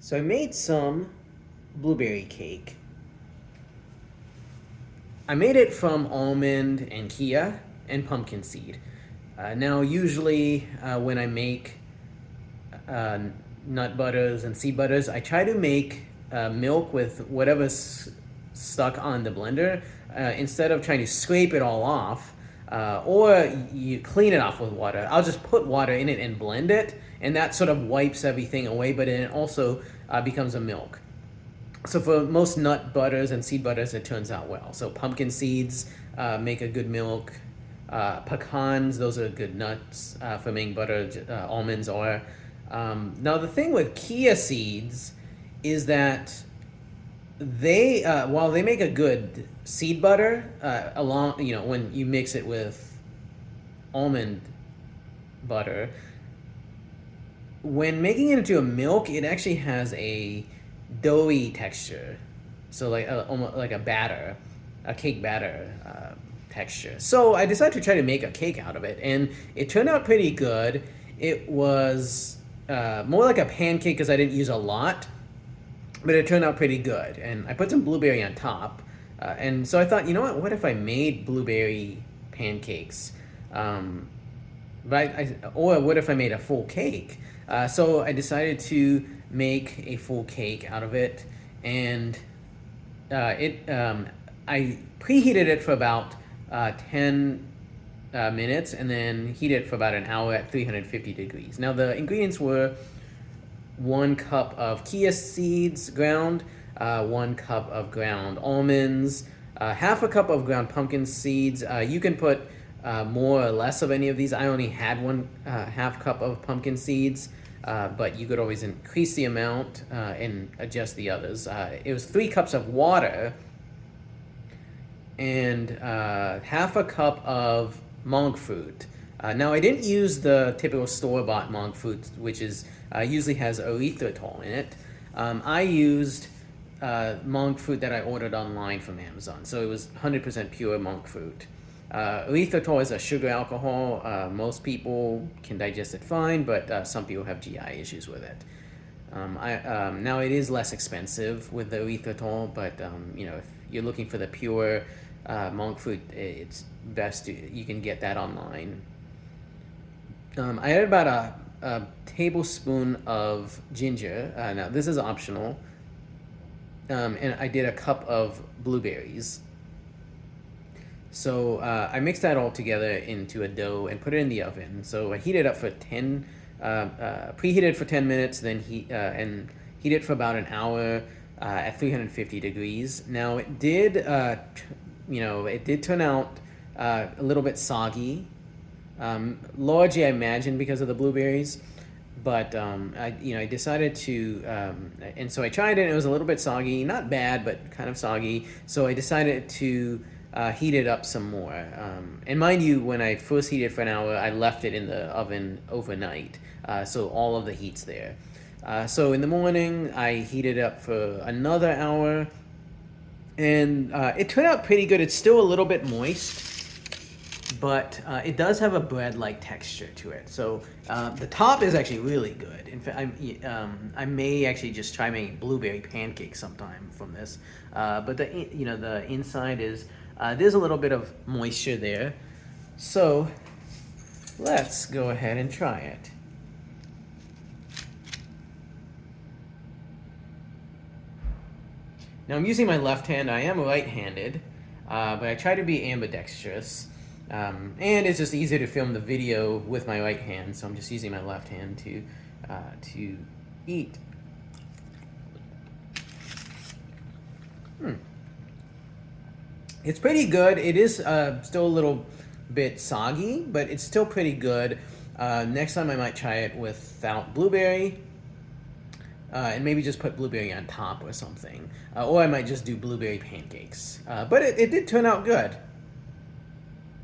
So I made some blueberry cake. I made it from almond and chia and pumpkin seed. Now, usually when I make uh, nut butters and seed butters, I try to make milk with whatever's stuck on the blender instead of trying to scrape it all off. Or you clean it off with water. I'll just put water in it and blend it, and that sort of wipes everything away, but then it also becomes a milk. So for most nut butters and seed butters, it turns out well. So pumpkin seeds make a good milk. Pecans, those are good nuts for making butter. Almonds are. Now the thing with chia seeds is that they, while they make a good seed butter, along when you mix it with almond butter, when making it into a milk, it actually has a doughy texture, so like almost like a batter, a cake batter texture. So I decided to try to make a cake out of it, and it turned out pretty good. It was more like a pancake because I didn't use a lot, but it turned out pretty good. And I put some blueberry on top, and so I thought, you know what if I made blueberry pancakes? Or what if I made a full cake? So I decided to make a full cake out of it, and I preheated it for about 10 minutes, and then heated it for about an hour at 350 degrees. Now the ingredients were 1 cup of chia seeds ground, 1 cup of ground almonds, half a cup of ground pumpkin seeds. You can put more or less of any of these. I only had one half cup of pumpkin seeds, but you could always increase the amount and adjust the others. It was 3 cups of water and half a cup of monk fruit. Now I didn't use the typical store-bought monk fruit, which is usually has erythritol in it. I used monk fruit that I ordered online from Amazon, so it was 100% pure monk fruit. Erythritol is a sugar alcohol. Most people can digest it fine, but some people have GI issues with it. Now it is less expensive with the erythritol, but if you're looking for the pure monk fruit, it's best you can get that online. I added about a tablespoon of ginger. Now this is optional, and I did a cup of blueberries. So I mixed that all together into a dough and put it in the oven. So I heated up for preheated for 10 minutes, then and heated for about an hour at 350 degrees. Now it did, it did turn out a little bit soggy, largely I imagine because of the blueberries. But I decided to, and so I tried it. And it was a little bit soggy, not bad, but kind of soggy. So I decided to heat it up some more. And mind you, when I first heated for an hour, I left it in the oven overnight, so all of the heat's there. So in the morning, I heated it up for another hour, and it turned out pretty good. It's still a little bit moist, but it does have a bread-like texture to it. So the top is actually really good. In fact, I may actually just try making blueberry pancakes sometime from this. But the inside is there's a little bit of moisture there. So let's go ahead and try it. Now I'm using my left hand. I am right-handed, but I try to be ambidextrous. And it's just easier to film the video with my right hand, so I'm just using my left hand to eat. It's pretty good. It is still a little bit soggy, but it's still pretty good. Next time I might try it without blueberry, and maybe just put blueberry on top or something. Or I might just do blueberry pancakes. But it did turn out good.